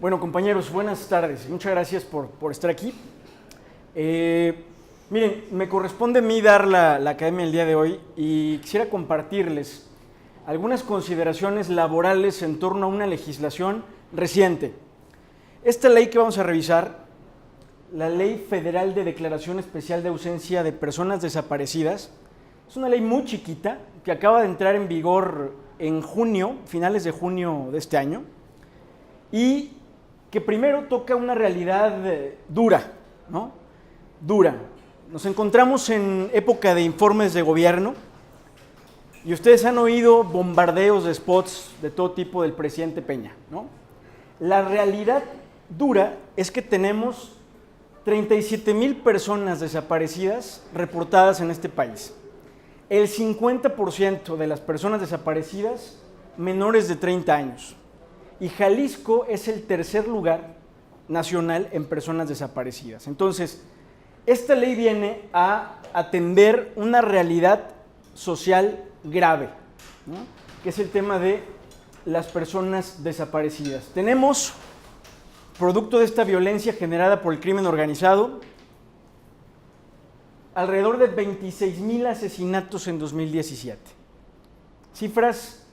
Bueno, compañeros, buenas tardes. Muchas gracias por estar aquí. Miren, me corresponde a mí dar la academia el día de hoy y quisiera compartirles algunas consideraciones laborales en torno a una legislación reciente. Esta ley que vamos a revisar, la Ley Federal de Declaración Especial de Ausencia de Personas Desaparecidas, es una ley muy chiquita que acaba de entrar en vigor en junio, finales de junio de este año, y que primero toca una realidad dura, ¿no? Dura. Nos encontramos en época de informes de gobierno y ustedes han oído bombardeos de spots de todo tipo del presidente Peña, ¿no? La realidad dura es que tenemos 37,000 personas desaparecidas reportadas en este país. El 50% de las personas desaparecidas menores de 30 años. Y Jalisco es el tercer lugar nacional en personas desaparecidas. Entonces, esta ley viene a atender una realidad social grave, ¿no? Que es el tema de las personas desaparecidas. Tenemos, producto de esta violencia generada por el crimen organizado, alrededor de 26,000 asesinatos en 2017. Cifras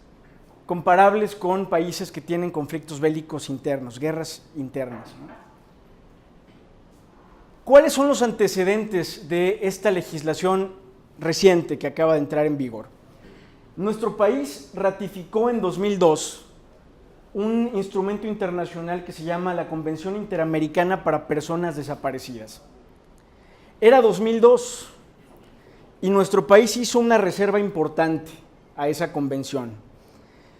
comparables con países que tienen conflictos bélicos internos, guerras internas, ¿no? ¿Cuáles son los antecedentes de esta legislación reciente que acaba de entrar en vigor? Nuestro país ratificó en 2002 un instrumento internacional que se llama la Convención Interamericana para Personas Desaparecidas. Era 2002 y nuestro país hizo una reserva importante a esa convención.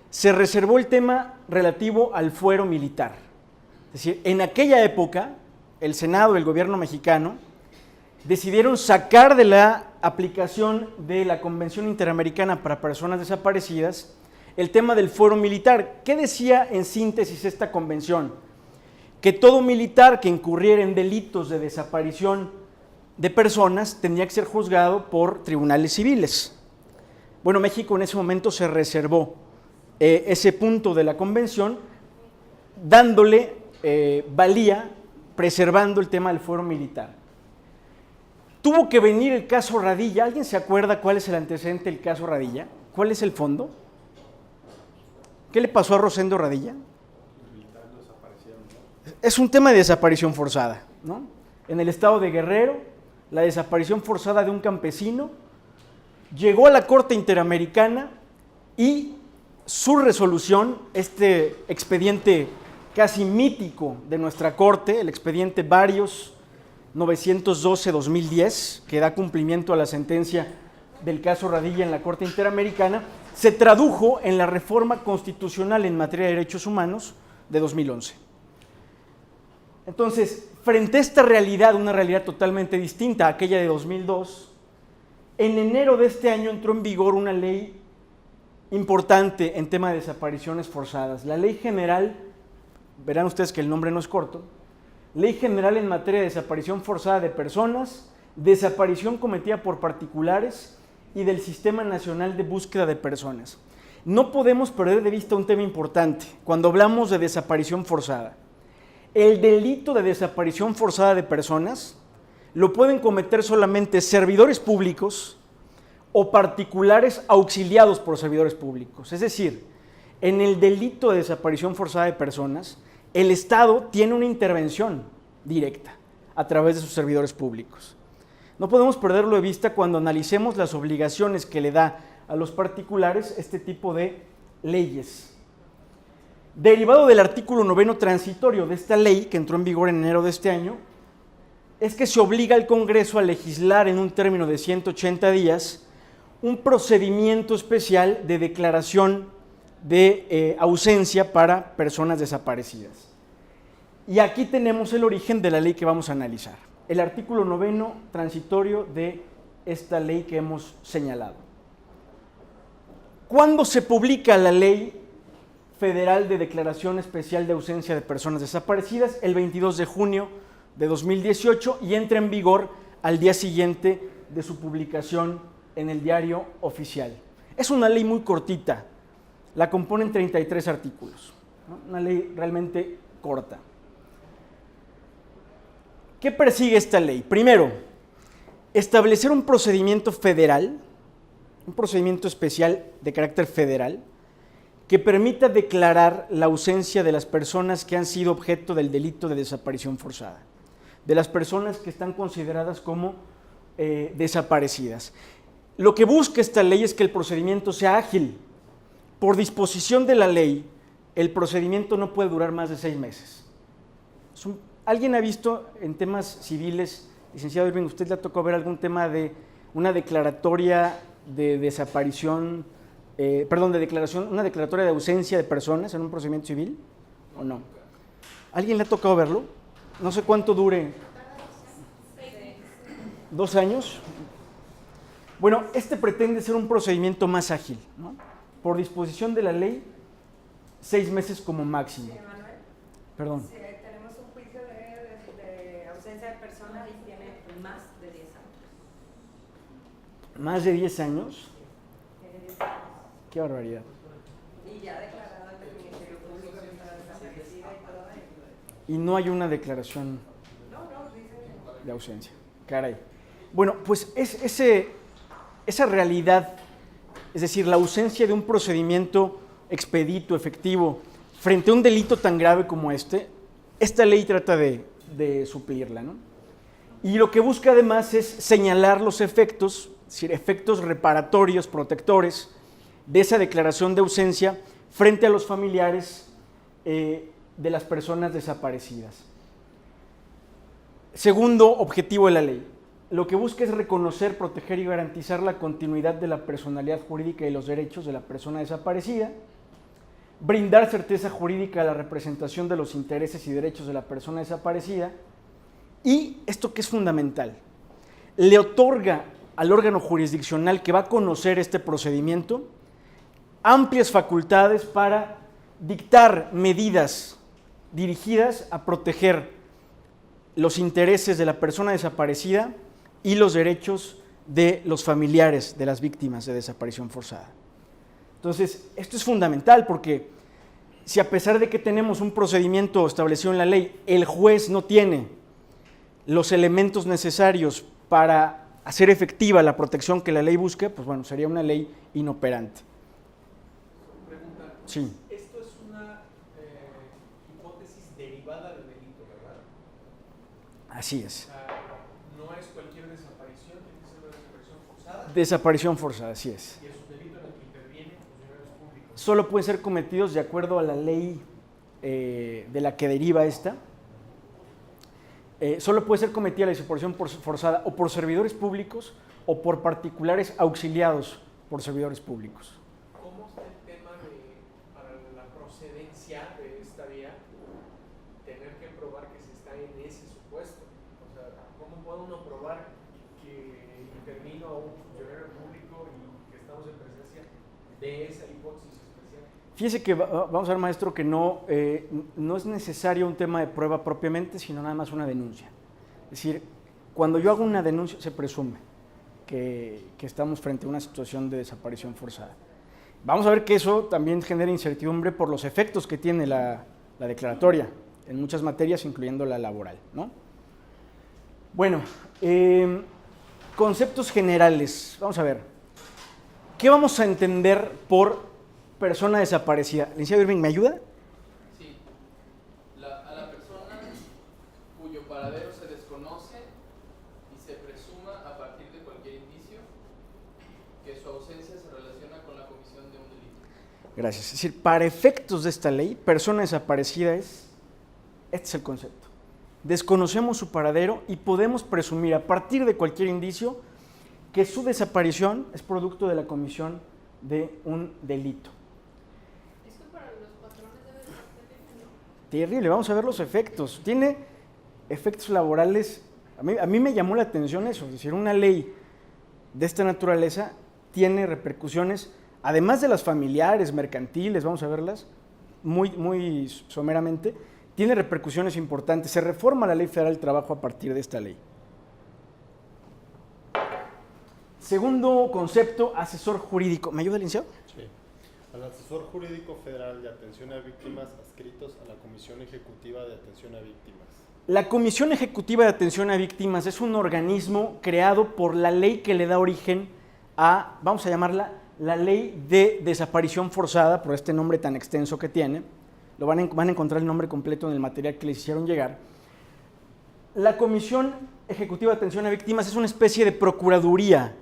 Se reservó el tema relativo al fuero militar. Es decir, en aquella época, el Senado y el gobierno mexicano decidieron sacar de la aplicación de la Convención Interamericana para Personas Desaparecidas el tema del fuero militar. ¿Qué decía en síntesis esta convención? Que todo militar que incurriera en delitos de desaparición de personas tendría que ser juzgado por tribunales civiles. Bueno, México en ese momento se reservó ese punto de la convención, dándole valía, preservando el tema del fuero militar. Tuvo que venir el caso Radilla. ¿Alguien se acuerda cuál es el antecedente del caso Radilla? ¿Cuál es el fondo? ¿Qué le pasó a Rosendo Radilla? Es un tema de desaparición forzada, ¿no? En el estado de Guerrero, la desaparición forzada de un campesino llegó a la Corte Interamericana y su resolución, este expediente casi mítico de nuestra Corte, el expediente Varios 912-2010, que da cumplimiento a la sentencia del caso Radilla en la Corte Interamericana, se tradujo en la reforma constitucional en materia de derechos humanos de 2011. Entonces, frente a esta realidad, una realidad totalmente distinta a aquella de 2002, en enero de este año entró en vigor una ley importante en tema de desapariciones forzadas. La Ley General, verán ustedes que el nombre no es corto, Ley General en materia de desaparición forzada de personas, desaparición cometida por particulares y del Sistema Nacional de Búsqueda de Personas. No podemos perder de vista un tema importante cuando hablamos de desaparición forzada. El delito de desaparición forzada de personas lo pueden cometer solamente servidores públicos o particulares auxiliados por servidores públicos. Es decir, en el delito de desaparición forzada de personas, el Estado tiene una intervención directa a través de sus servidores públicos. No podemos perderlo de vista cuando analicemos las obligaciones que le da a los particulares este tipo de leyes. Derivado del artículo 9 transitorio de esta ley, que entró en vigor en enero de este año, es que se obliga al Congreso a legislar en un término de 180 días un procedimiento especial de declaración de ausencia para personas desaparecidas. Y aquí tenemos el origen de la ley que vamos a analizar, el artículo 9 transitorio de esta ley que hemos señalado. ¿Cuándo se publica la Ley Federal de Declaración Especial de Ausencia de Personas Desaparecidas? El 22 de junio de 2018 y entra en vigor al día siguiente de su publicación en el Diario Oficial. Es una ley muy cortita, la componen 33 artículos, ¿no? Una ley realmente corta. ¿Qué persigue esta ley? Primero, establecer un procedimiento federal, un procedimiento especial de carácter federal, que permita declarar la ausencia de las personas que han sido objeto del delito de desaparición forzada, de las personas que están consideradas como desaparecidas. Lo que busca esta ley es que el procedimiento sea ágil. Por disposición de la ley, el procedimiento no puede durar más de 6 meses. ¿Alguien ha visto en temas civiles, licenciado Irving, usted le ha tocado ver algún tema de una declaratoria de desaparición, una declaratoria de ausencia de personas en un procedimiento civil, o no? ¿Alguien le ha tocado verlo? No sé cuánto dure. 2 años. Bueno, este pretende ser un procedimiento más ágil, ¿no? Por disposición de la ley, 6 meses como máximo. Sí, Manuel. Perdón. Sí, tenemos un juicio de ausencia de personas y tiene más de 10 años. ¿Más de 10 años? Tiene 10 años. Qué barbaridad. Y ya declarado ante el Ministerio Público que está desaparecida y todo eso. Y no hay una declaración No, dice que no. de ausencia. Caray. Bueno, pues esa realidad, es decir, la ausencia de un procedimiento expedito, efectivo, frente a un delito tan grave como esta ley trata de suplirla, ¿no? Y lo que busca además es señalar los efectos, es decir, efectos reparatorios, protectores, de esa declaración de ausencia frente a los familiares de las personas desaparecidas. Segundo objetivo de la ley, lo que busca es reconocer, proteger y garantizar la continuidad de la personalidad jurídica y los derechos de la persona desaparecida, brindar certeza jurídica a la representación de los intereses y derechos de la persona desaparecida, y esto que es fundamental, le otorga al órgano jurisdiccional que va a conocer este procedimiento amplias facultades para dictar medidas dirigidas a proteger los intereses de la persona desaparecida y los derechos de los familiares de las víctimas de desaparición forzada. Entonces, esto es fundamental porque si a pesar de que tenemos un procedimiento establecido en la ley, el juez no tiene los elementos necesarios para hacer efectiva la protección que la ley busca, pues bueno, sería una ley inoperante. Pregunta. Sí. Esto es una hipótesis derivada del delito, ¿verdad? Así es. No es cualquier desaparición, tiene que ser una desaparición forzada. Desaparición forzada, así es. Y es un delito en el que intervienen funcionarios públicos. Solo pueden ser cometidos de acuerdo a la ley de la que deriva esta. Solo puede ser cometida la desaparición forzada o por servidores públicos o por particulares auxiliados por servidores públicos. ¿Cómo está el tema para la procedencia de esta vía, tener que probar que se está en ese supuesto? O sea, ¿cómo puede uno probar que intervino a un funcionario público y que estamos en presencia de esa hipótesis especial? Fíjese que vamos a ver, maestro, que no es necesario un tema de prueba propiamente, sino nada más una denuncia. Es decir, cuando yo hago una denuncia, se presume que estamos frente a una situación de desaparición forzada. Vamos a ver que eso también genera incertidumbre por los efectos que tiene la declaratoria en muchas materias, incluyendo la laboral, ¿no? Bueno, conceptos generales. Vamos a ver. ¿Qué vamos a entender por persona desaparecida? Licenciado Irving, ¿me ayuda? Sí. A la persona cuyo paradero se desconoce y se presuma a partir de cualquier indicio que su ausencia se relaciona con la comisión de un delito. Gracias. Es decir, para efectos de esta ley, persona desaparecida este es el concepto. Desconocemos su paradero y podemos presumir a partir de cualquier indicio que su desaparición es producto de la comisión de un delito. Esto para los patrones debe ser terrible, ¿no? Terrible, vamos a ver los efectos. Tiene efectos laborales. A mí me llamó la atención eso, es decir, una ley de esta naturaleza tiene repercusiones, además de las familiares, mercantiles, vamos a verlas muy someramente, tiene repercusiones importantes. Se reforma la Ley Federal del Trabajo a partir de esta ley. Segundo concepto, asesor jurídico. ¿Me ayuda, licenciado? Sí. Al asesor jurídico federal de atención a víctimas adscritos a la Comisión Ejecutiva de Atención a Víctimas. La Comisión Ejecutiva de Atención a Víctimas es un organismo creado por la ley que le da origen a, vamos a llamarla, la Ley de Desaparición Forzada, por este nombre tan extenso que tiene. Van a encontrar el nombre completo en el material que les hicieron llegar. La Comisión Ejecutiva de Atención a Víctimas es una especie de procuraduría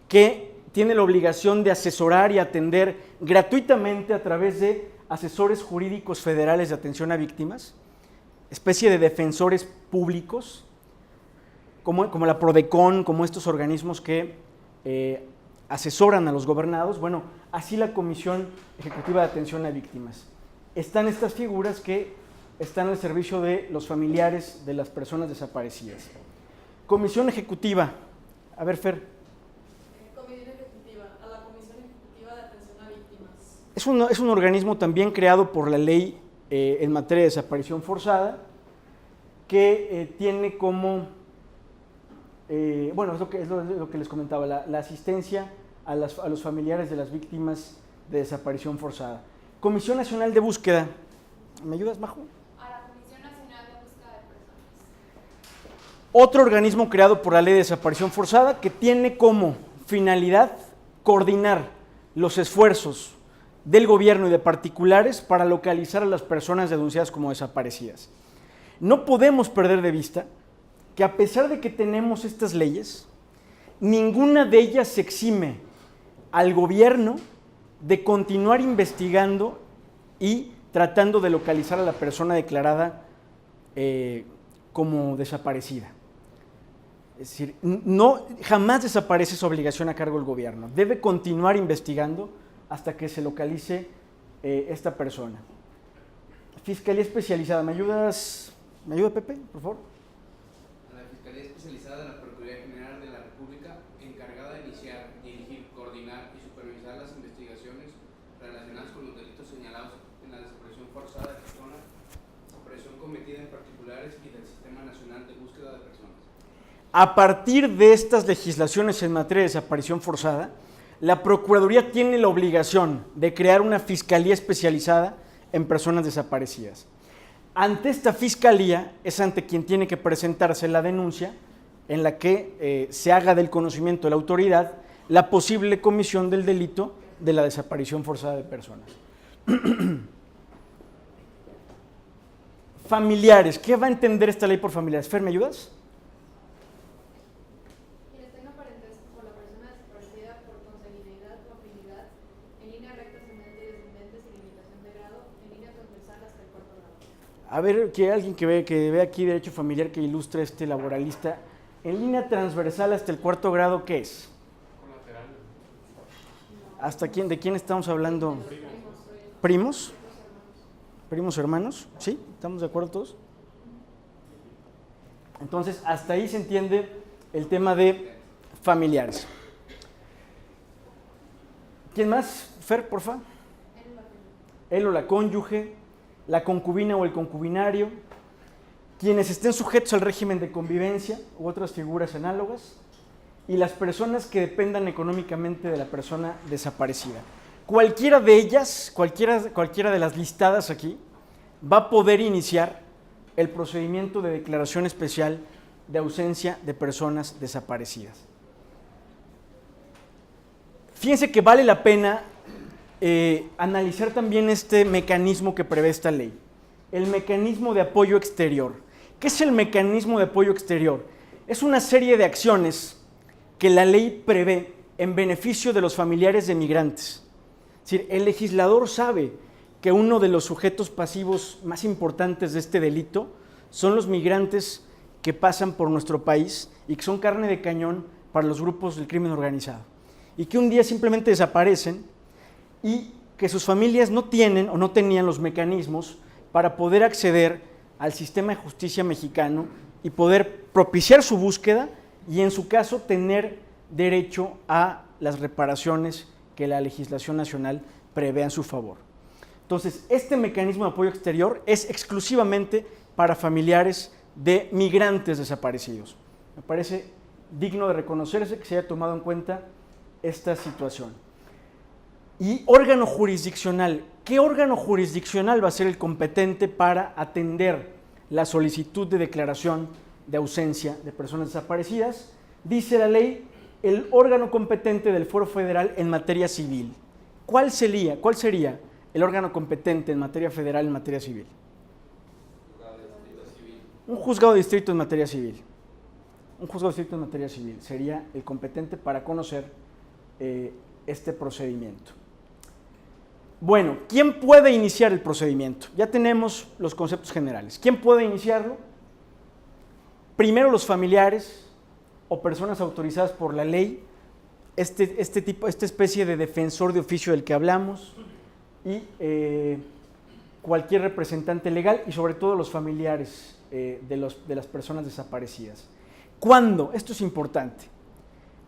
que tiene la obligación de asesorar y atender gratuitamente a través de asesores jurídicos federales de atención a víctimas, especie de defensores públicos, como la PRODECON, como estos organismos que asesoran a los gobernados. Bueno, así la Comisión Ejecutiva de Atención a Víctimas. Están estas figuras que están al servicio de los familiares de las personas desaparecidas. Comisión Ejecutiva. A ver, Fer. Comisión Ejecutiva, a la Comisión Ejecutiva de Atención a Víctimas. Es un organismo también creado por la ley en materia de desaparición forzada, que tiene como, bueno, es lo que les comentaba, la asistencia a los familiares de las víctimas de desaparición forzada. Comisión Nacional de Búsqueda. ¿Me ayudas, Majo? A la Comisión Nacional de Búsqueda de Personas. Otro organismo creado por la Ley de Desaparición Forzada que tiene como finalidad coordinar los esfuerzos del gobierno y de particulares para localizar a las personas denunciadas como desaparecidas. No podemos perder de vista que a pesar de que tenemos estas leyes, ninguna de ellas se exime al gobierno de continuar investigando y tratando de localizar a la persona declarada como desaparecida. Es decir, jamás desaparece esa obligación a cargo del gobierno. Debe continuar investigando hasta que se localice esta persona. Fiscalía Especializada. ¿Me ayuda, Pepe, por favor? A la Fiscalía Especializada de la Procuraduría General de la República, encargada de iniciar, dirigir, coordinar y supervisar las investigaciones relacionadas con los delitos señalados en la desaparición forzada de personas, desaparición cometida en particulares y del Sistema Nacional de Búsqueda de Personas. A partir de estas legislaciones en materia de desaparición forzada, la Procuraduría tiene la obligación de crear una fiscalía especializada en personas desaparecidas. Ante esta fiscalía es ante quien tiene que presentarse la denuncia en la que se haga del conocimiento de la autoridad la posible comisión del delito de la desaparición forzada de personas. Familiares. ¿Qué va a entender esta ley por familiares? Fer, ¿me ayudas? Quienes tengan parentesco con la persona desaparecida por consanguinidad o afinidad, en línea recta, ascendente y descendente, sin limitación de grado, en línea transversal hasta el cuarto grado. A ver, que alguien que ve aquí derecho familiar que ilustre este laboralista. En línea transversal hasta el cuarto grado, ¿qué es? Colateral. ¿Hasta quién? ¿De quién estamos hablando? ¿Primos? ¿Primos hermanos? ¿Sí? ¿Estamos de acuerdo todos? Entonces, hasta ahí se entiende el tema de familiares. ¿Quién más? Fer, porfa. Él o la cónyuge, la concubina o el concubinario, quienes estén sujetos al régimen de convivencia u otras figuras análogas, y las personas que dependan económicamente de la persona desaparecida. Cualquiera de ellas, cualquiera de las listadas aquí, va a poder iniciar el procedimiento de declaración especial de ausencia de personas desaparecidas. Fíjense que vale la pena analizar también este mecanismo que prevé esta ley, el mecanismo de apoyo exterior. ¿Qué es el mecanismo de apoyo exterior? Es una serie de acciones que la ley prevé en beneficio de los familiares de migrantes. Es decir, el legislador sabe que uno de los sujetos pasivos más importantes de este delito son los migrantes que pasan por nuestro país y que son carne de cañón para los grupos del crimen organizado. Y que un día simplemente desaparecen y que sus familias no tienen o no tenían los mecanismos para poder acceder al sistema de justicia mexicano y poder propiciar su búsqueda y, en su caso, tener derecho a las reparaciones que la legislación nacional prevé en su favor. Entonces, este mecanismo de apoyo exterior es exclusivamente para familiares de migrantes desaparecidos. Me parece digno de reconocerse que se haya tomado en cuenta esta situación. Y órgano jurisdiccional. ¿Qué órgano jurisdiccional va a ser el competente para atender la solicitud de declaración de ausencia de personas desaparecidas? Dice la ley, el órgano competente del Fuero Federal en materia civil. ¿Cuál sería el órgano competente en materia federal en materia civil? Un juzgado de distrito en materia civil. Un juzgado de distrito en materia civil sería el competente para conocer este procedimiento. Bueno, ¿quién puede iniciar el procedimiento? Ya tenemos los conceptos generales. ¿Quién puede iniciarlo? Primero los familiares o personas autorizadas por la ley, esta especie de defensor de oficio del que hablamos, y cualquier representante legal y sobre todo los familiares de las personas desaparecidas. ¿Cuándo? Esto es importante.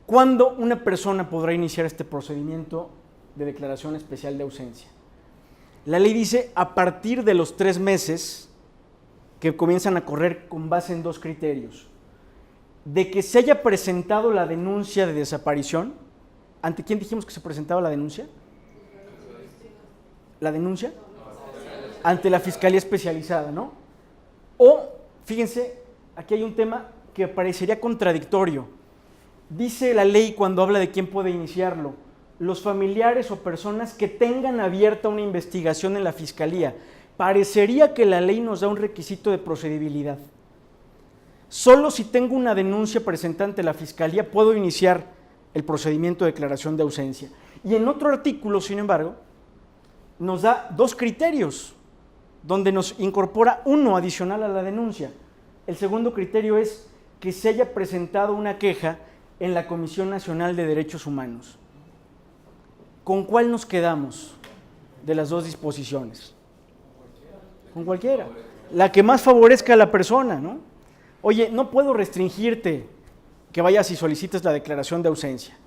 ¿Cuándo una persona podrá iniciar este procedimiento de declaración especial de ausencia? La ley dice a partir de los 3 meses que comienzan a correr con base en 2 criterios. De que se haya presentado la denuncia de desaparición. ¿Ante quién dijimos que se presentaba la denuncia? ¿La denuncia? Ante la Fiscalía Especializada, ¿no? O, fíjense, aquí hay un tema que parecería contradictorio. Dice la ley cuando habla de quién puede iniciarlo, los familiares o personas que tengan abierta una investigación en la Fiscalía. Parecería que la ley nos da un requisito de procedibilidad. Solo si tengo una denuncia presentada ante la Fiscalía puedo iniciar el procedimiento de declaración de ausencia. Y en otro artículo, sin embargo, nos da 2 criterios, donde nos incorpora uno adicional a la denuncia. El segundo criterio es que se haya presentado una queja en la Comisión Nacional de Derechos Humanos. ¿Con cuál nos quedamos de las 2 disposiciones? Con cualquiera. La que más favorezca a la persona, ¿no? Oye, no puedo restringirte que vayas y solicites la declaración de ausencia.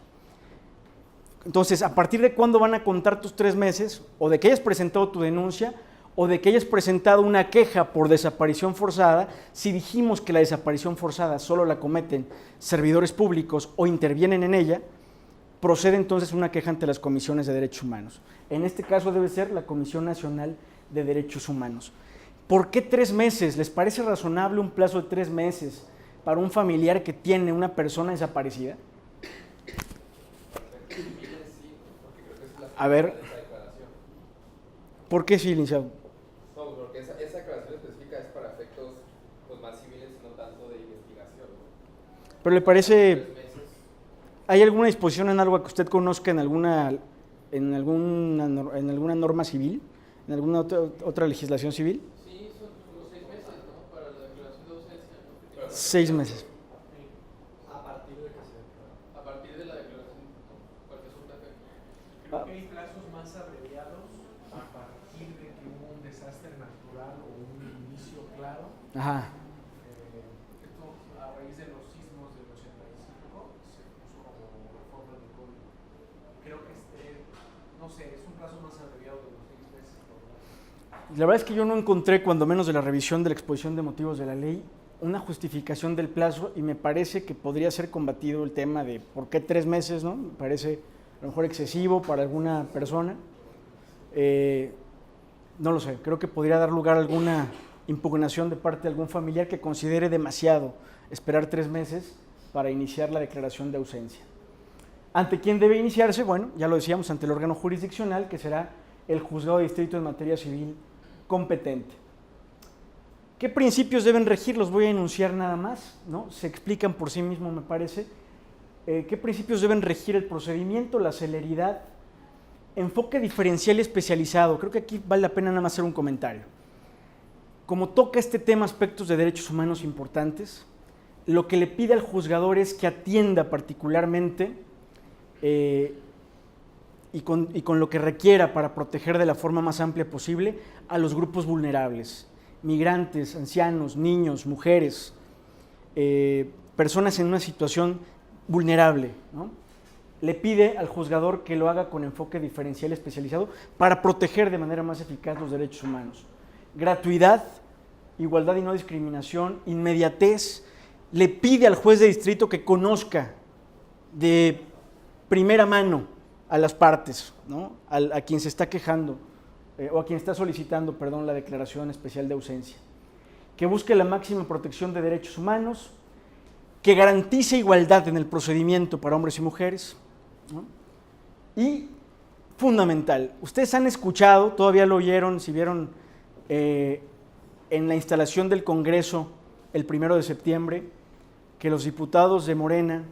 Entonces, ¿a partir de cuándo van a contar tus 3 meses? O de que hayas presentado tu denuncia, o de que hayas presentado una queja por desaparición forzada. Si dijimos que la desaparición forzada solo la cometen servidores públicos o intervienen en ella, procede entonces una queja ante las comisiones de derechos humanos. En este caso debe ser la Comisión Nacional de Derechos Humanos. ¿Por qué 3 meses? ¿Les parece razonable un plazo de 3 meses para un familiar que tiene una persona desaparecida? A ver, ¿por qué sí, licenciado? No, porque esa declaración específica es para efectos pues, más civiles, no tanto de investigación, ¿no? Pero le parece, 3 meses. ¿hay alguna disposición en algo que usted conozca en alguna norma civil, en alguna otra legislación civil? Sí, son los 6 meses, ¿no? Para la declaración de ausencia, ¿no? 6 meses. A partir de que se A partir de la declaración, para que surta efecto. Creo que hay plazos más abreviados a partir de que hubo un desastre natural o un inicio claro. Ajá. Esto a raíz de los sismos del 85 se puso como reforma del código. Creo que no sé, es un plazo más abreviado de los 6 meses. La verdad es que yo no encontré, cuando menos de la revisión de la exposición de motivos de la ley, una justificación del plazo, y me parece que podría ser combatido el tema de por qué 3 meses, ¿no? Me parece a lo mejor excesivo para alguna persona. No lo sé, creo que podría dar lugar a alguna impugnación de parte de algún familiar que considere demasiado esperar 3 meses para iniciar la declaración de ausencia. ¿Ante quién debe iniciarse? Bueno, ya lo decíamos, ante el órgano jurisdiccional, que será el juzgado de distrito en materia civil competente. ¿Qué principios deben regir? Los voy a enunciar nada más, ¿no? Se explican por sí mismos, me parece. ¿Qué principios deben regir el procedimiento? La celeridad, enfoque diferencial y especializado. Creo que aquí vale la pena nada más hacer un comentario. Como toca este tema aspectos de derechos humanos importantes, lo que le pide al juzgador es que atienda particularmente y con lo que requiera para proteger de la forma más amplia posible a los grupos vulnerables, migrantes, ancianos, niños, mujeres, personas en una situación vulnerable, ¿no? Le pide al juzgador que lo haga con enfoque diferencial especializado para proteger de manera más eficaz los derechos humanos. Gratuidad, igualdad y no discriminación, inmediatez. Le pide al juez de distrito que conozca de primera mano a las partes, ¿no? A quien se está quejando o a quien está solicitando, perdón, la declaración especial de ausencia, que busque la máxima protección de derechos humanos, que garantice igualdad en el procedimiento para hombres y mujeres, ¿no? Y fundamental, ustedes han escuchado, todavía lo oyeron, si vieron en la instalación del Congreso el 1 de septiembre, que los diputados de Morena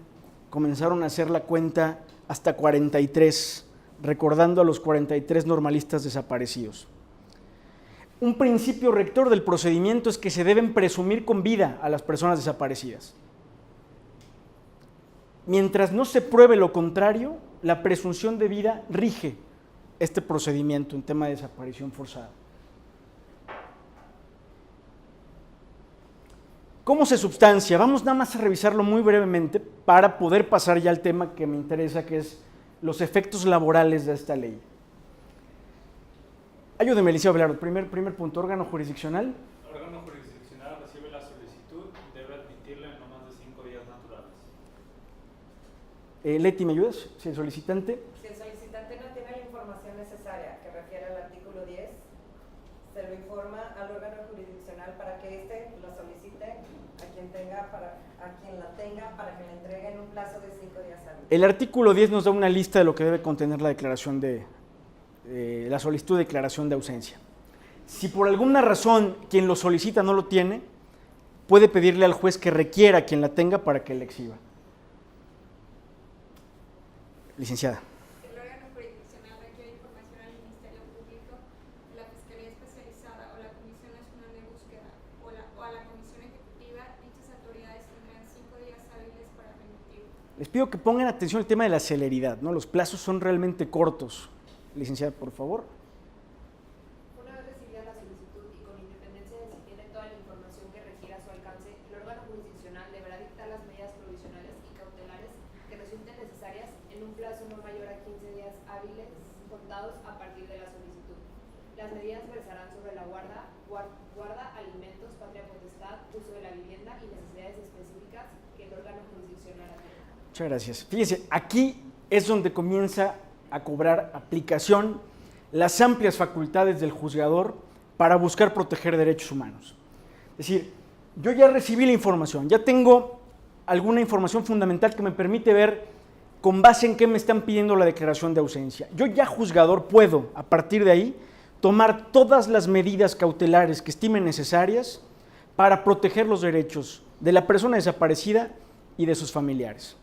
comenzaron a hacer la cuenta hasta 43, recordando a los 43 normalistas desaparecidos. Un principio rector del procedimiento es que se deben presumir con vida a las personas desaparecidas. Mientras no se pruebe lo contrario, la presunción de vida rige este procedimiento en tema de desaparición forzada. ¿Cómo se substancia? Vamos nada más a revisarlo muy brevemente para poder pasar ya al tema que me interesa, que es los efectos laborales de esta ley. Ayúdeme, licenciado Velardo. Primer punto, órgano jurisdiccional. El órgano jurisdiccional recibe la solicitud y debe admitirla en no más de 5 días naturales. Leti, ¿me ayudas? Si el solicitante. Si el solicitante no tiene la información necesaria que refiere al artículo 10, se lo informa al órgano jurisdiccional para que éste lo solicite a quien la tenga para que la entregue en un plazo de 5 días hábiles. El artículo 10 nos da una lista de lo que debe contener la declaración la solicitud de declaración de ausencia. Si por alguna razón quien lo solicita no lo tiene, puede pedirle al juez que requiera a quien la tenga para que la exhiba. Licenciada. El órgano jurisdiccional requiere información al Ministerio Público, la Fiscalía Especializada o la Comisión Nacional de Búsqueda o a la Comisión Ejecutiva. Dichas autoridades tendrán 5 días hábiles para remitir. Les pido que pongan atención al tema de la celeridad, ¿no? Los plazos son realmente cortos. Licenciada, por favor. Una vez recibida la solicitud y con independencia de si tiene toda la información que requiera a su alcance, el órgano jurisdiccional deberá dictar las medidas provisionales y cautelares que resulten necesarias en un plazo no mayor a 15 días hábiles contados a partir de la solicitud. Las medidas versarán sobre la guarda, alimentos, patria potestad, uso de la vivienda y necesidades específicas que el órgano jurisdiccional atienda. Muchas gracias. Fíjense, aquí es donde comienza a cobrar aplicación las amplias facultades del juzgador para buscar proteger derechos humanos. Es decir, yo ya recibí la información, ya tengo alguna información fundamental que me permite ver con base en qué me están pidiendo la declaración de ausencia. Yo ya, juzgador, puedo, a partir de ahí, tomar todas las medidas cautelares que estime necesarias para proteger los derechos de la persona desaparecida y de sus familiares.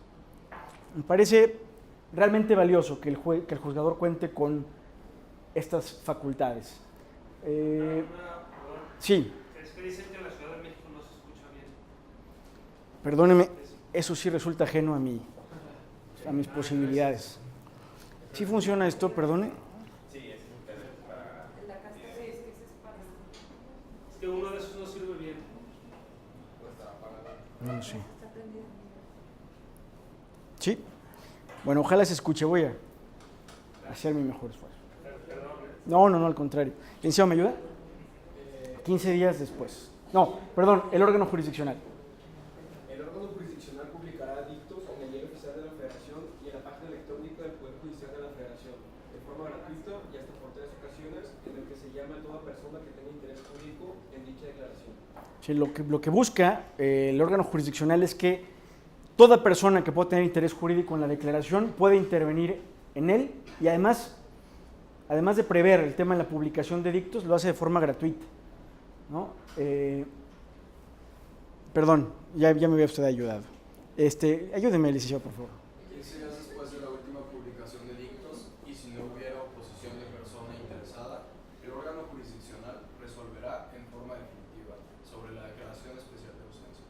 Me parece realmente valioso que el juzgador cuente con estas facultades. Sí. Es que dicen que en la Ciudad de México no se escucha bien. Perdóneme, eso sí resulta ajeno a mis posibilidades. ¿Sí funciona esto, perdone? Sí, es internet para... La casa es para... Es que uno de esos no sirve bien. No lo sé. Sí. Bueno, ojalá se escuche, voy a hacer mi mejor esfuerzo. No, al contrario. Licenciado, ¿me ayuda? 15 días después. No, perdón, el órgano jurisdiccional. El órgano jurisdiccional publicará dictos en el Diario Oficial de la Federación y en la página electrónica del Poder Judicial de la Federación, de forma gratuita y hasta por 3 ocasiones, en el que se llama a toda persona que tenga interés jurídico en dicha declaración. Sí, lo que busca el órgano jurisdiccional es que toda persona que pueda tener interés jurídico en la declaración puede intervenir en él y además de prever el tema de la publicación de dictos, lo hace de forma gratuita, ¿no? Perdón, ya me había usted ayudado. Ayúdeme, licenciado, por favor. 15 días después de la última publicación de dictos y si no hubiera oposición de persona interesada, el órgano jurisdiccional resolverá en forma definitiva sobre la declaración especial de ausencia.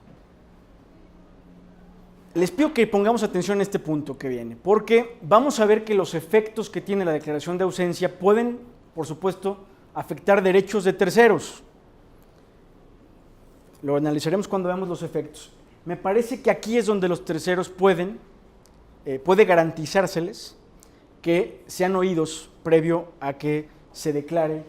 Les pido que pongamos atención a este punto que viene, porque vamos a ver que los efectos que tiene la declaración de ausencia pueden, por supuesto, afectar derechos de terceros. Lo analizaremos cuando veamos los efectos. Me parece que aquí es donde los terceros puede garantizárseles que sean oídos previo a que se declare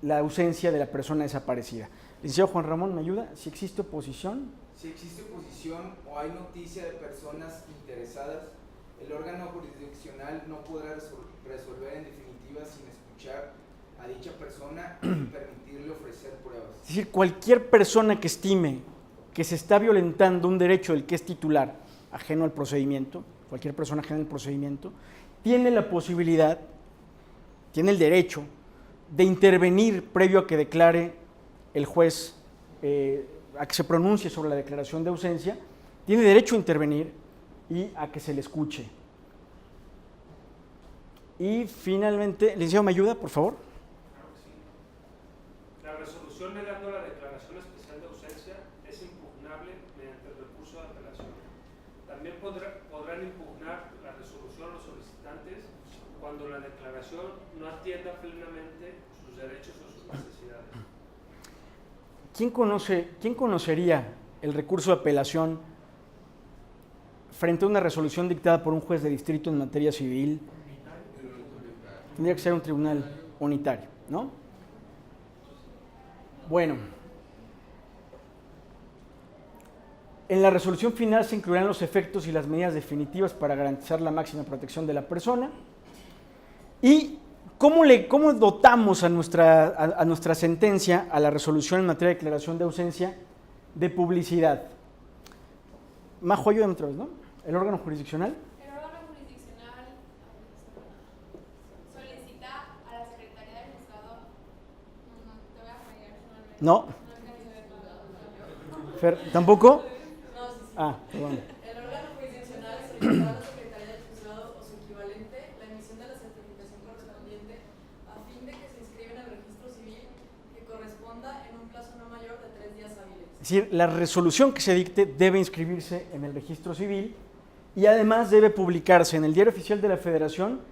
la ausencia de la persona desaparecida. Licenciado Juan Ramón, ¿me ayuda? Si existe oposición. Si existe oposición o hay noticia de personas interesadas, El órgano jurisdiccional no podrá resolver en definitiva sin escuchar a dicha persona y permitirle ofrecer pruebas. Es decir, cualquier persona que estime que se está violentando un derecho del que es titular, ajeno al procedimiento, cualquier persona ajena al procedimiento, tiene la posibilidad, tiene el derecho de intervenir previo a que declare el juez, a que se pronuncie sobre la declaración de ausencia, tiene derecho a intervenir y a que se le escuche. Y finalmente, licenciado, ¿me ayuda, por favor? Claro que sí. La resolución negando la declaración especial de ausencia es impugnable mediante el recurso de apelación. También podrán impugnar la resolución los solicitantes cuando la declaración no atienda plenamente sus derechos o sus necesidades. ¿Quién conocería el recurso de apelación frente a una resolución dictada por un juez de distrito en materia civil? Tendría que ser un tribunal unitario, ¿no? Bueno, en la resolución final se incluirán los efectos y las medidas definitivas para garantizar la máxima protección de la persona. ¿Y cómo dotamos a nuestra sentencia, a la resolución en materia de declaración de ausencia, de publicidad? Majo, ayúdame otra vez, ¿no? El órgano jurisdiccional. El órgano jurisdiccional solicita a la Secretaría del Estado. Te voy a fallar, No. No. Fer, ¿tampoco? No, sí, sí. Ah, perdón. El órgano jurisdiccional solicitará a la Secretaría del Juzgado o su equivalente la emisión de la certificación correspondiente a fin de que se inscriba en el registro civil que corresponda en un plazo no mayor de 3 días hábiles. Es decir, la resolución que se dicte debe inscribirse en el registro civil y además debe publicarse en el Diario Oficial de la Federación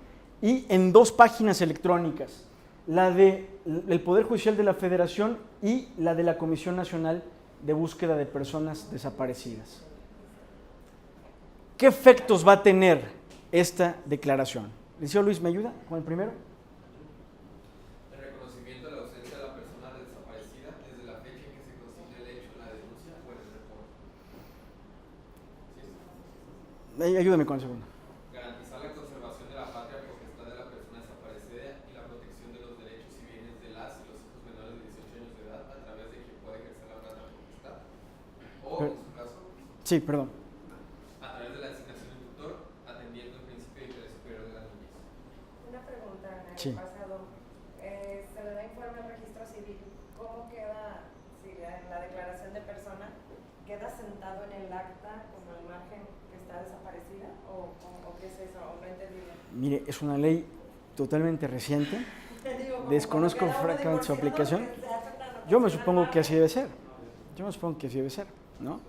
y en 2 páginas electrónicas, la del Poder Judicial de la Federación y la de la Comisión Nacional de Búsqueda de Personas Desaparecidas. ¿Qué efectos va a tener esta declaración? Licenciado Luis, ¿me ayuda con el primero? El reconocimiento de la ausencia de la persona desaparecida desde la fecha en que se consigne el hecho en la denuncia o en el reporte. Ayúdame con el segundo. Garantizar la conservación de la patria potestad de la persona desaparecida y la protección de los derechos y bienes de las y los hijos menores de 18 años de edad a través de quien pueda ejercer la patria potestad. O, en su caso, Sí, perdón. a través de la designación del tutor, atendiendo el principio de interés superior de la niñez. Una pregunta en el Sí. pasado. Se le da informe al registro civil. ¿Cómo queda, si en la declaración de persona, queda sentado en el acta como el margen que está desaparecida? ¿O qué es eso? ¿O no entendí bien? Mire, es una ley totalmente reciente. Digo, como Desconozco queda uno francamente su divorciado, aplicación. que se hace una Yo me anotación supongo al que así margen. debe ser. Yo me supongo que así debe ser, ¿no?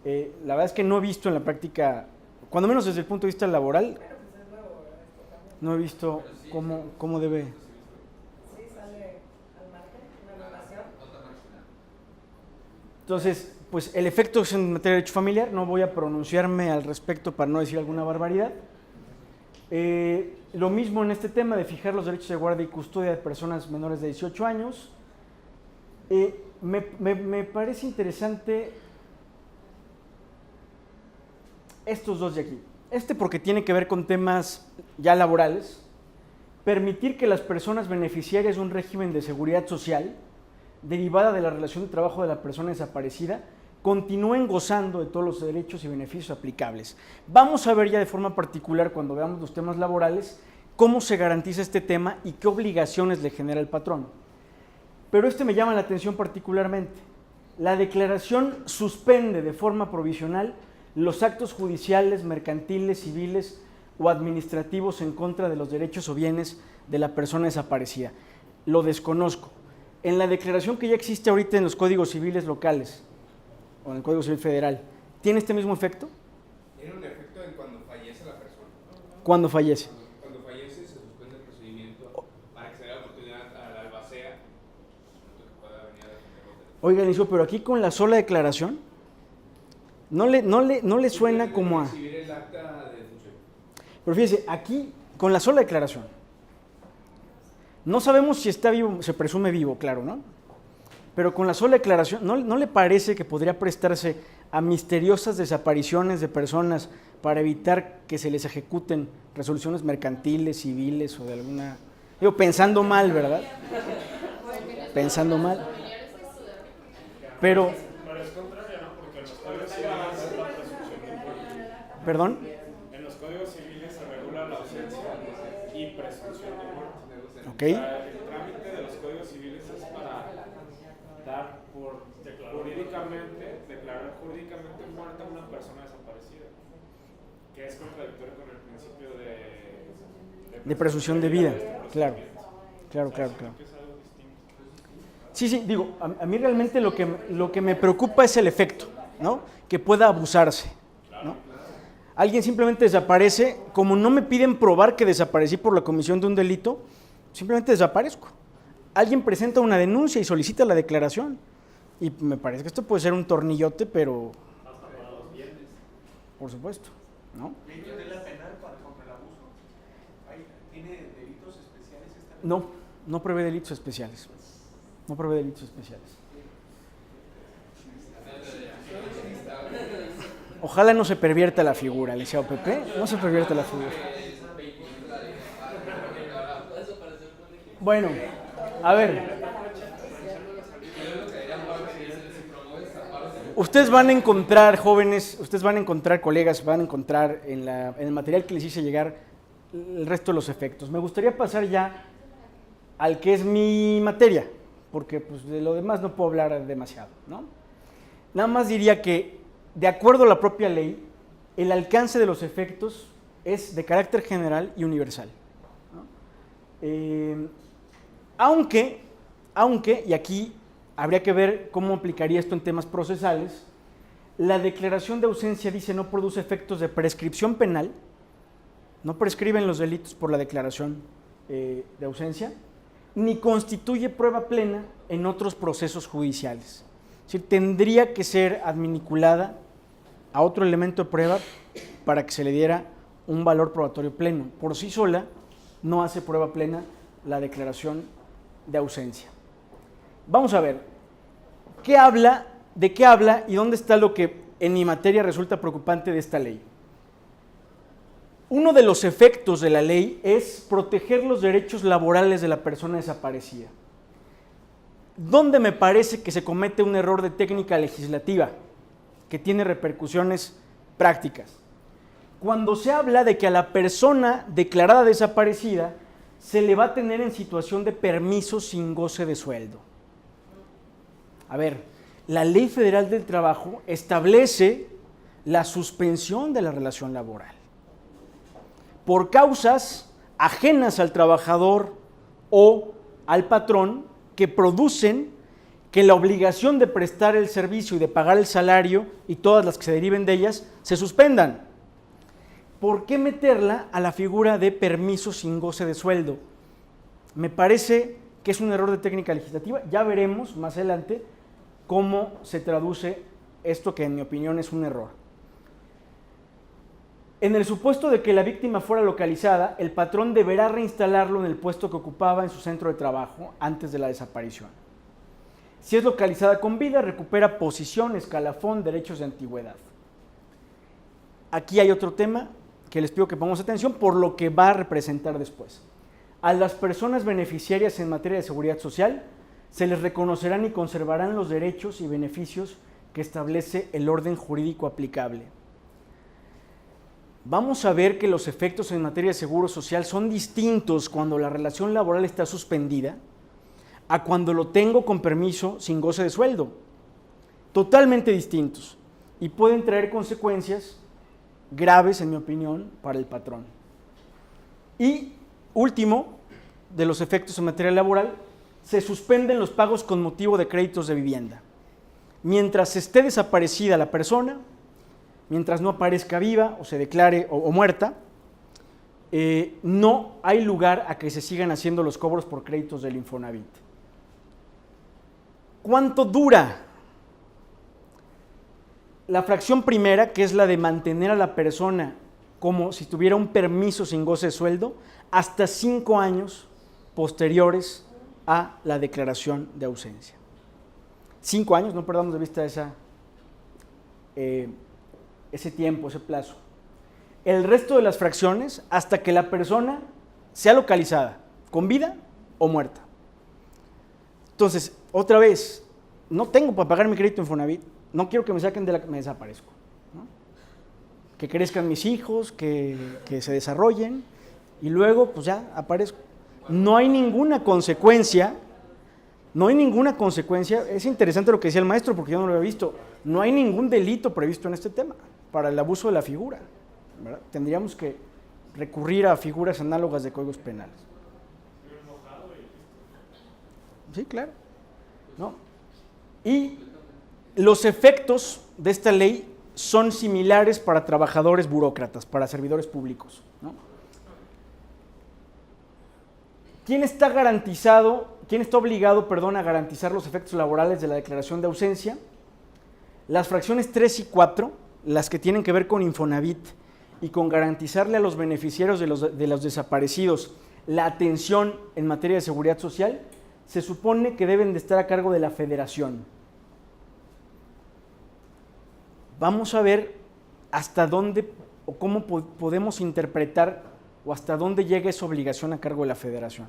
La verdad es que no he visto en la práctica, cuando menos desde el punto de vista laboral, Bueno, pues es nuevo esto también. no he visto cómo debe. Sí, sale al margen, una anotación. Nota marginal. Entonces, pues el efecto es en materia de derecho familiar, no voy a pronunciarme al respecto para no decir alguna barbaridad. Lo mismo en este tema de fijar los derechos de guardia y custodia de personas menores de 18 años. Me parece interesante estos dos de aquí. Porque tiene que ver con temas ya laborales. Permitir que las personas beneficiarias de un régimen de seguridad social derivada de la relación de trabajo de la persona desaparecida continúen gozando de todos los derechos y beneficios aplicables. Vamos a ver ya de forma particular, cuando veamos los temas laborales, cómo se garantiza este tema y qué obligaciones le genera el patrón. Pero me llama la atención particularmente. La declaración suspende de forma provisional los actos judiciales, mercantiles, civiles o administrativos en contra de los derechos o bienes de la persona desaparecida. Lo desconozco. En la declaración que ya existe ahorita en los códigos civiles locales o en el Código Civil Federal, ¿tiene este mismo efecto? Tiene un efecto en cuando fallece la persona. Cuando fallece. Cuando fallece se suspende el procedimiento para que se dé la oportunidad al albacea que pueda venir a defender los derechos. Oigan, hizo, pero aquí con la sola declaración, no le suena como a... Recibir el acta de defunción. Pero fíjese, aquí con la sola declaración, no sabemos si está vivo, se presume vivo, claro, ¿no? Pero con la sola declaración, ¿no le parece que podría prestarse a misteriosas desapariciones de personas para evitar que se les ejecuten resoluciones mercantiles, civiles o de alguna... Digo, pensando mal, ¿verdad? Pensando mal. Pero... es contrario, ¿no? Porque en los códigos civiles es la presunción de muerte. ¿Perdón? En los códigos civiles se regula la ausencia y presunción de muerte. Ok. O sea, el trámite de los códigos civiles es para dar por declarar jurídicamente muerta a una persona desaparecida, que es contradictorio con el principio de presunción de vida. Claro. Sí, digo, a mí realmente lo que me preocupa es el efecto, ¿no? Que pueda abusarse, ¿no? Alguien simplemente desaparece, como no me piden probar que desaparecí por la comisión de un delito, simplemente desaparezco. Alguien presenta una denuncia y solicita la declaración, y me parece que esto puede ser un tornillote, pero... Por supuesto, ¿no? ¿Tiene la penal contra el abuso? ¿Tiene delitos especiales esta ley? No prevé delitos especiales. No prevé delitos especiales. Ojalá no se pervierta la figura, licenciado Pepe, no se pervierta la figura. Bueno, a ver. Ustedes van a encontrar, jóvenes, ustedes van a encontrar, colegas, van a encontrar en el material que les hice llegar el resto de los efectos. Me gustaría pasar ya al que es mi materia, porque pues, de lo demás no puedo hablar demasiado, ¿no? Nada más diría que, de acuerdo a la propia ley, el alcance de los efectos es de carácter general y universal, ¿no? Aunque, y aquí habría que ver cómo aplicaría esto en temas procesales, la declaración de ausencia dice no produce efectos de prescripción penal, no prescriben los delitos por la declaración de ausencia, ni constituye prueba plena en otros procesos judiciales. Es decir, tendría que ser adminiculada a otro elemento de prueba para que se le diera un valor probatorio pleno. Por sí sola no hace prueba plena la declaración de ausencia. Vamos a ver, ¿de qué habla y dónde está lo que en mi materia resulta preocupante de esta ley? Uno de los efectos de la ley es proteger los derechos laborales de la persona desaparecida. ¿Dónde me parece que se comete un error de técnica legislativa que tiene repercusiones prácticas? Cuando se habla de que a la persona declarada desaparecida se le va a tener en situación de permiso sin goce de sueldo. A ver, la Ley Federal del Trabajo establece la suspensión de la relación laboral por causas ajenas al trabajador o al patrón que producen que la obligación de prestar el servicio y de pagar el salario y todas las que se deriven de ellas se suspendan. ¿Por qué meterla a la figura de permiso sin goce de sueldo? Me parece que es un error de técnica legislativa. Ya veremos más adelante cómo se traduce esto que en mi opinión es un error. En el supuesto de que la víctima fuera localizada, el patrón deberá reinstalarlo en el puesto que ocupaba en su centro de trabajo antes de la desaparición. Si es localizada con vida, recupera posición, escalafón, derechos de antigüedad. Aquí hay otro tema que les pido que pongamos atención por lo que va a representar después. A las personas beneficiarias en materia de seguridad social se les reconocerán y conservarán los derechos y beneficios que establece el orden jurídico aplicable. Vamos a ver que los efectos en materia de seguro social son distintos cuando la relación laboral está suspendida a cuando lo tengo con permiso sin goce de sueldo. Totalmente distintos y pueden traer consecuencias graves, en mi opinión, para el patrón. Y último, de los efectos en materia laboral, se suspenden los pagos con motivo de créditos de vivienda. Mientras esté desaparecida la persona, mientras no aparezca viva o se declare o muerta, no hay lugar a que se sigan haciendo los cobros por créditos del Infonavit. ¿Cuánto dura? La fracción primera, que es la de mantener a la persona como si tuviera un permiso sin goce de sueldo, hasta 5 años posteriores a la declaración de ausencia. 5 años, no perdamos de vista ese tiempo, ese plazo. El resto de las fracciones hasta que la persona sea localizada, con vida o muerta. Entonces, otra vez, no tengo para pagar mi crédito Infonavit, no quiero que me saquen de la... me desaparezco, ¿no? Que crezcan mis hijos, que se desarrollen y luego pues ya aparezco. No hay ninguna consecuencia, es interesante lo que decía el maestro porque yo no lo había visto, no hay ningún delito previsto en este tema para el abuso de la figura, ¿verdad? Tendríamos que recurrir a figuras análogas de códigos penales. Sí, claro. ¿No? Y los efectos de esta ley son similares para trabajadores burócratas, para servidores públicos, ¿no? ¿Quién está obligado, a garantizar los efectos laborales de la declaración de ausencia? Las fracciones 3 y 4, las que tienen que ver con Infonavit y con garantizarle a los beneficiarios de los desaparecidos la atención en materia de seguridad social, se supone que deben de estar a cargo de la Federación. Vamos a ver hasta dónde o cómo podemos interpretar o hasta dónde llega esa obligación a cargo de la Federación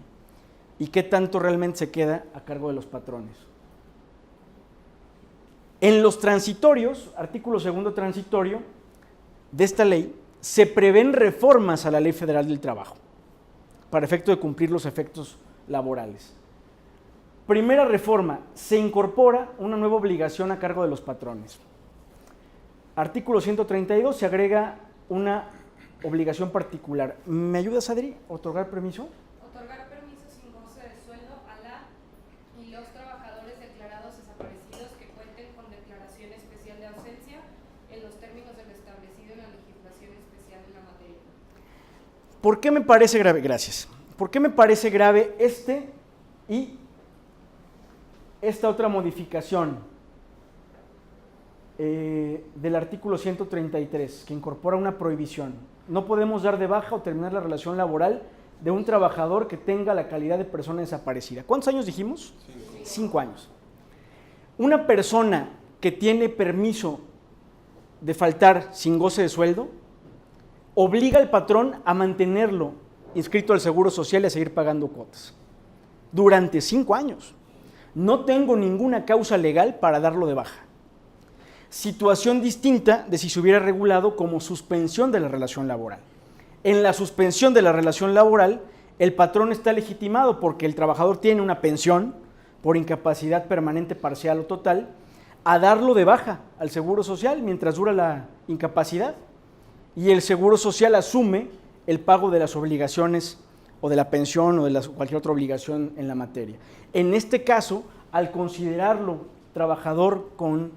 y qué tanto realmente se queda a cargo de los patrones. En los transitorios, artículo 2 transitorio de esta ley, se prevén reformas a la Ley Federal del Trabajo para efecto de cumplir los efectos laborales. Primera reforma, se incorpora una nueva obligación a cargo de los patrones. Artículo 132, se agrega una obligación particular. ¿Me ayudas, Adri? ¿Otorgar permiso? Otorgar permiso sin goce de sueldo a la y los trabajadores declarados desaparecidos que cuenten con declaración especial de ausencia en los términos de lo establecido en la legislación especial en la materia. ¿Por qué me parece grave? Gracias. ¿Por qué me parece grave y esta otra modificación del artículo 133 que incorpora una prohibición? No podemos dar de baja o terminar la relación laboral de un trabajador que tenga la calidad de persona desaparecida. ¿Cuántos años dijimos? 5 años. Una persona que tiene permiso de faltar sin goce de sueldo obliga al patrón a mantenerlo inscrito al Seguro Social y a seguir pagando cuotas durante 5 años. No tengo ninguna causa legal para darlo de baja. Situación distinta de si se hubiera regulado como suspensión de la relación laboral. En la suspensión de la relación laboral, el patrón está legitimado porque el trabajador tiene una pensión por incapacidad permanente, parcial o total, a darlo de baja al Seguro Social mientras dura la incapacidad. Y el Seguro Social asume el pago de las obligaciones o de la pensión o de cualquier otra obligación en la materia. En este caso, al considerarlo trabajador con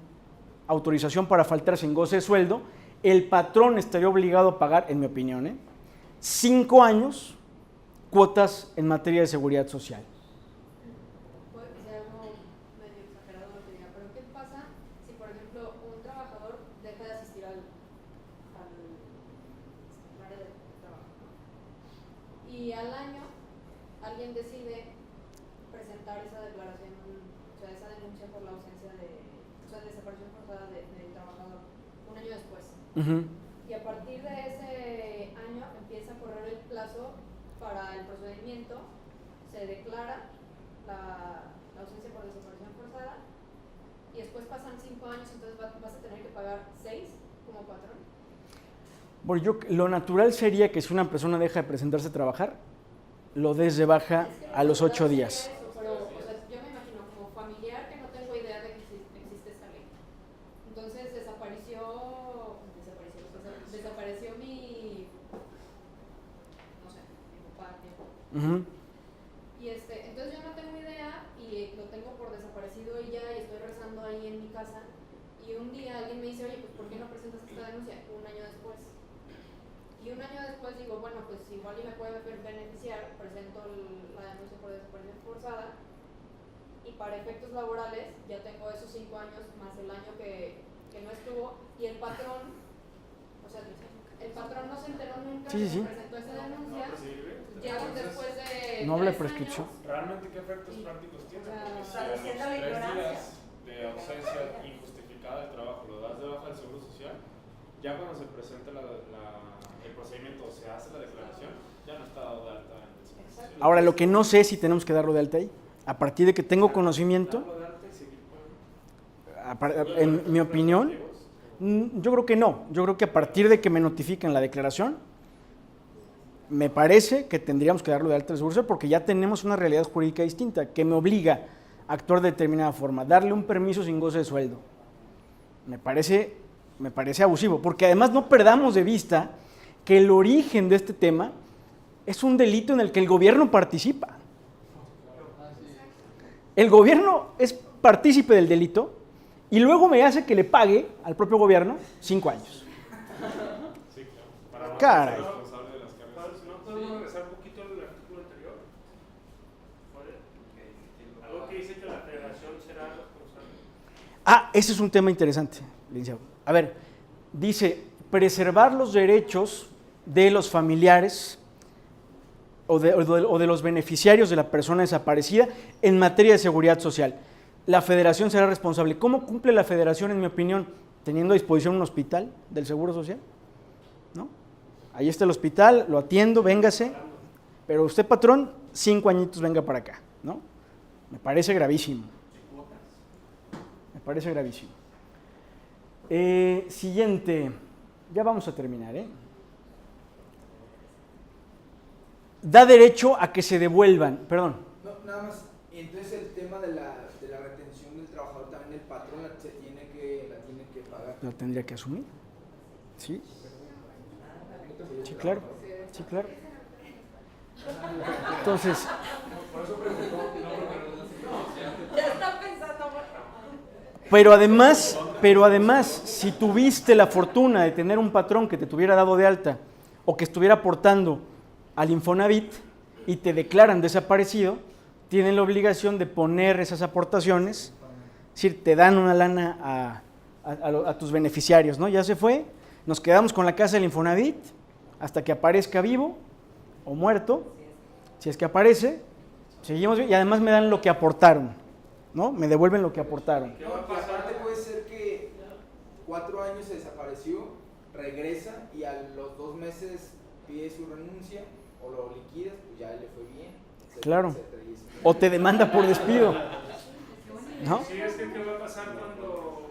autorización para faltar sin goce de sueldo, el patrón estaría obligado a pagar, en mi opinión, 5 años cuotas en materia de seguridad social. Puede que sea algo medio exagerado lo que diga, pero ¿qué pasa si, por ejemplo, un trabajador deja de asistir al área de trabajo, ¿no? Y al año alguien decide presentar esa declaración, o sea, esa denuncia por la ausencia desaparición forzada del trabajador un año después. Y a partir de ese año empieza a correr el plazo para el procedimiento, se declara la ausencia por desaparición forzada y después pasan 5 años, entonces vas a tener que pagar 6 como patrón. Bueno, lo natural sería que si una persona deja de presentarse a trabajar, lo des de baja a los 8 días. Pero, o sea, yo me imagino como familiar que no tengo idea de que existe esta ley. Entonces desapareció mi, no sé, mi papá, mi hijo. Y entonces yo no tengo idea y lo tengo por desaparecido y ya, y estoy rezando ahí en mi casa. Y un día alguien me dice, oye, pues ¿por qué no presentas esta denuncia? Un año después. Y un año después digo, bueno, pues igual y me puede beneficiar, presento la denuncia por desaparición forzada y para efectos laborales ya tengo esos 5 años más el año que no estuvo y el patrón, o sea, el patrón no se enteró nunca que presentó esa denuncia, ya después de no habla prescripción. ¿Realmente qué efectos prácticos tiene? Está diciendo la 3 ignorancia. días de ausencia injustificada mercado de trabajo, lo das de baja del Seguro Social, ya cuando se presenta el procedimiento o se hace la declaración, ya no está dado de alta en el Seguro Social. Ahora, lo que no sé es si tenemos que darlo de alta ahí. A partir de que tengo conocimiento, en mi opinión, yo creo que no. Yo creo que a partir de que me notifiquen la declaración, me parece que tendríamos que darlo de alta al Seguro Social porque ya tenemos una realidad jurídica distinta que me obliga a actuar de determinada forma. Darle un permiso sin goce de sueldo me parece abusivo, porque además no perdamos de vista que el origen de este tema es un delito en el que el gobierno participa. El gobierno es partícipe del delito y luego me hace que le pague al propio gobierno 5 años. Sí, claro. Caray. ¿No podemos regresar un poquito al artículo anterior? Algo que dice que la federación será responsable. Ese es un tema interesante, licenciado. A ver, dice, preservar los derechos de los familiares o de los beneficiarios de la persona desaparecida en materia de seguridad social. La federación será responsable. ¿Cómo cumple la federación, en mi opinión? Teniendo a disposición un hospital del Seguro Social, ¿no? Ahí está el hospital, lo atiendo, véngase, pero usted, patrón, 5 añitos venga para acá, ¿no? Me parece gravísimo. Me parece gravísimo. Siguiente, ya vamos a terminar, Da derecho a que se devuelvan, perdón. No, nada más, entonces el tema de la retención del trabajador, también el patrón la tiene que pagar. Lo tendría que asumir, ¿sí? Sí, claro, sí, claro. Entonces, Ya está pensando. pero además, si tuviste la fortuna de tener un patrón que te tuviera dado de alta o que estuviera aportando al Infonavit y te declaran desaparecido, tienen la obligación de poner esas aportaciones, es decir, te dan una lana a tus beneficiarios, ¿no? Ya se fue, nos quedamos con la casa del Infonavit hasta que aparezca vivo o muerto, si es que aparece, seguimos y además me dan lo que aportaron, ¿no? Me devuelven lo que aportaron. No, y aparte puede ser que 4 años se desapareció, regresa y a los 2 meses pide su renuncia o lo liquidas, pues ya le fue bien. Claro. O te demanda por despido, ¿no? Sí, es que ¿qué va a pasar cuando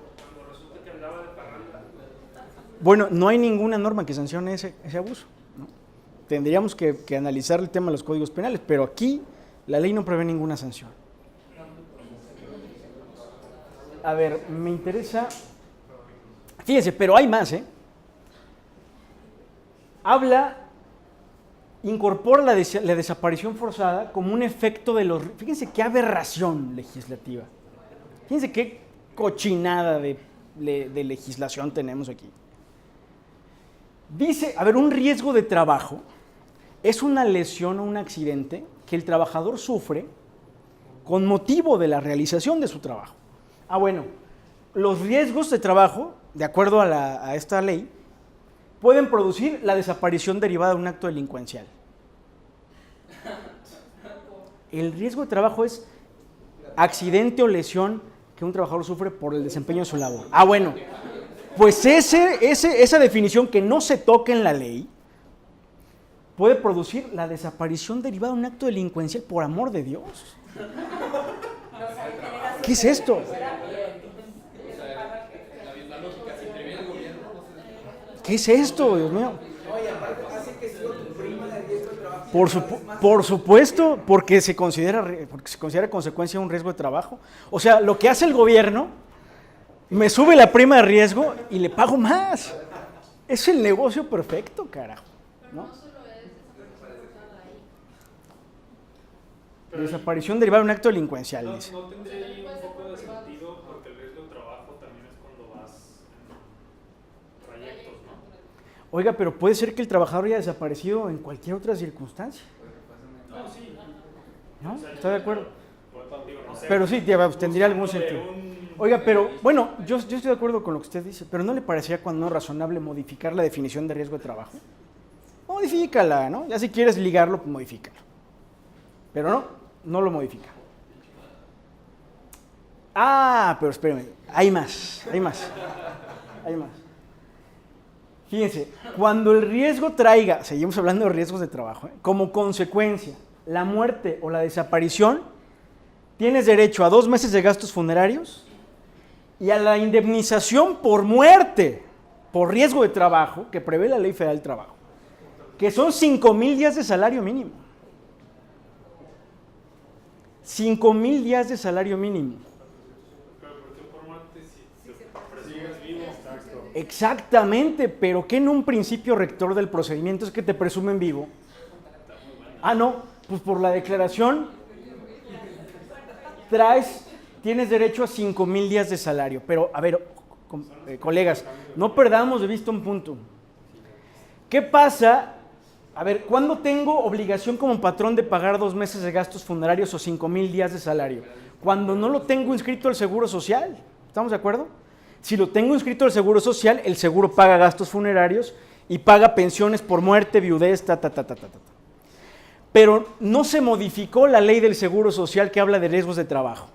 resulta que andaba de parranda? Bueno, no hay ninguna norma que sancione ese abuso, ¿no? Tendríamos que analizar el tema de los códigos penales, pero aquí la ley no prevé ninguna sanción. A ver, me interesa... Fíjense, pero hay más, incorpora la desaparición forzada como un efecto de los... Fíjense qué aberración legislativa. Fíjense qué cochinada de legislación tenemos aquí. Dice, a ver, un riesgo de trabajo es una lesión o un accidente que el trabajador sufre con motivo de la realización de su trabajo. Bueno, los riesgos de trabajo, de acuerdo a esta ley, pueden producir la desaparición derivada de un acto delincuencial. El riesgo de trabajo es accidente o lesión que un trabajador sufre por el desempeño de su labor. Bueno, pues esa definición que no se toca en la ley puede producir la desaparición derivada de un acto delincuencial, por amor de Dios. ¿Qué es esto? ¿Qué es esto, Dios mío? No, y aparte hace que se lo prima de riesgo de trabajo. Por supuesto, porque se considera consecuencia de un riesgo de trabajo. O sea, lo que hace el gobierno, me sube la prima de riesgo y le pago más. Es el negocio perfecto, carajo, ¿no? Desaparición derivada de un acto delincuencial, dice. No tendría ahí un poco de sentido porque el riesgo de trabajo también es cuando vas en trayectos, ¿no? Oiga, pero puede ser que el trabajador haya desaparecido en cualquier otra circunstancia. No, sí. ¿No? ¿Está de acuerdo? No sé, Pero sí, tendría algún sentido. Oiga, pero bueno, yo estoy de acuerdo con lo que usted dice, pero ¿no le parecería cuando no razonable modificar la definición de riesgo de trabajo? Modifícala, ¿no? Ya si quieres ligarlo, pues modifícalo. Pero no lo modifica. Pero espérenme, hay más. Fíjense, cuando el riesgo traiga, seguimos hablando de riesgos de trabajo, como consecuencia la muerte o la desaparición, tienes derecho a 2 meses de gastos funerarios y a la indemnización por muerte, por riesgo de trabajo, que prevé la Ley Federal del Trabajo, que son 5,000 días de salario mínimo. 5,000 días de salario mínimo. Pero ¿por qué por muerte si sigues vivo? Exactamente, pero que en un principio rector del procedimiento es que te presumen vivo. No, pues por la declaración tienes derecho a 5,000 días de salario. Pero, a ver, colegas, no perdamos de vista un punto. ¿Qué pasa? A ver, ¿cuándo tengo obligación como patrón de pagar 2 meses de gastos funerarios o 5,000 días de salario? Cuando no lo tengo inscrito al Seguro Social. ¿Estamos de acuerdo? Si lo tengo inscrito al Seguro Social, el seguro paga gastos funerarios y paga pensiones por muerte, viudez, Pero no se modificó la ley del Seguro Social que habla de riesgos de trabajo.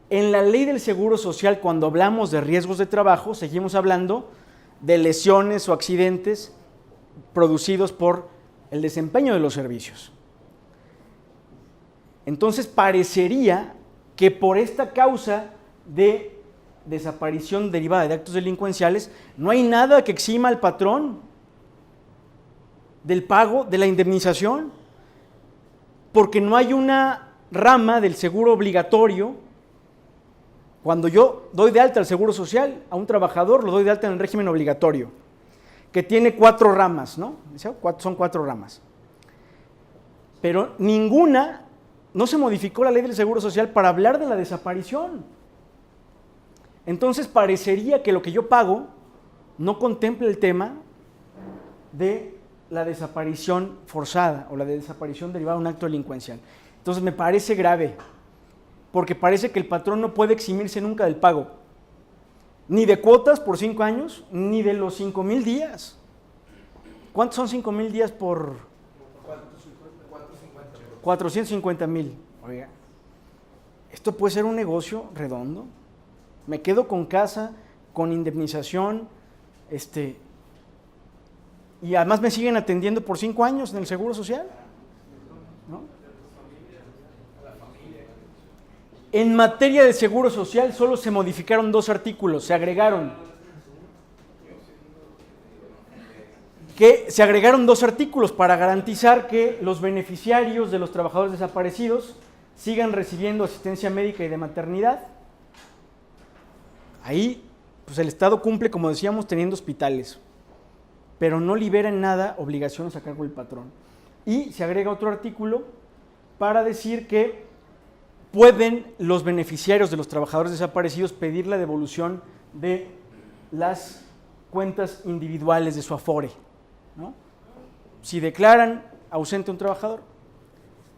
En la ley del Seguro Social, cuando hablamos de riesgos de trabajo, seguimos hablando de lesiones o accidentes producidos por el desempeño de los servicios. Entonces parecería que por esta causa de desaparición derivada de actos delincuenciales no hay nada que exima al patrón del pago de la indemnización, porque no hay una rama del seguro obligatorio. Cuando yo doy de alta al Seguro Social a un trabajador, lo doy de alta en el régimen obligatorio, que tiene 4 ramas, ¿no? Son 4 ramas. Pero no se modificó la ley del Seguro Social para hablar de la desaparición. Entonces parecería que lo que yo pago no contempla el tema de la desaparición forzada o la de desaparición derivada de un acto delincuencial. Entonces me parece grave, porque parece que el patrón no puede eximirse nunca del pago, ni de cuotas por 5 años, ni de los 5,000 días. ¿Cuántos son 5,000 días por? 450,000. Oiga, esto puede ser un negocio redondo. Me quedo con casa, con indemnización, y además me siguen atendiendo por 5 años en el Seguro Social, ¿no? En materia de Seguro Social solo se modificaron 2 artículos, se agregaron 2 artículos para garantizar que los beneficiarios de los trabajadores desaparecidos sigan recibiendo asistencia médica y de maternidad. Ahí, pues el Estado cumple, como decíamos, teniendo hospitales, pero no libera en nada obligaciones a cargo del patrón. Y se agrega otro artículo para decir que pueden los beneficiarios de los trabajadores desaparecidos pedir la devolución de las cuentas individuales de su Afore, ¿no? Si declaran ausente un trabajador,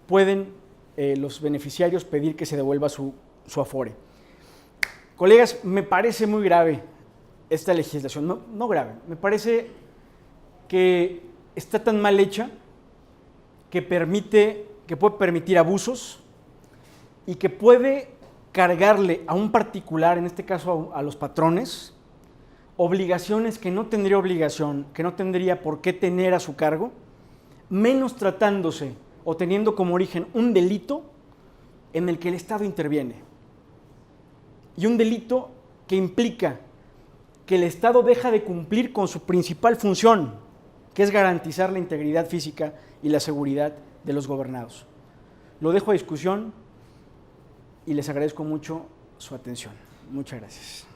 pueden los beneficiarios pedir que se devuelva su Afore. Colegas, me parece muy grave esta legislación, no grave, me parece que está tan mal hecha que puede permitir abusos y que puede cargarle a un particular, en este caso a los patrones, obligaciones que no tendría por qué tener a su cargo, menos tratándose o teniendo como origen un delito en el que el Estado interviene. Y un delito que implica que el Estado deja de cumplir con su principal función, que es garantizar la integridad física y la seguridad de los gobernados. Lo dejo a discusión y les agradezco mucho su atención. Muchas gracias.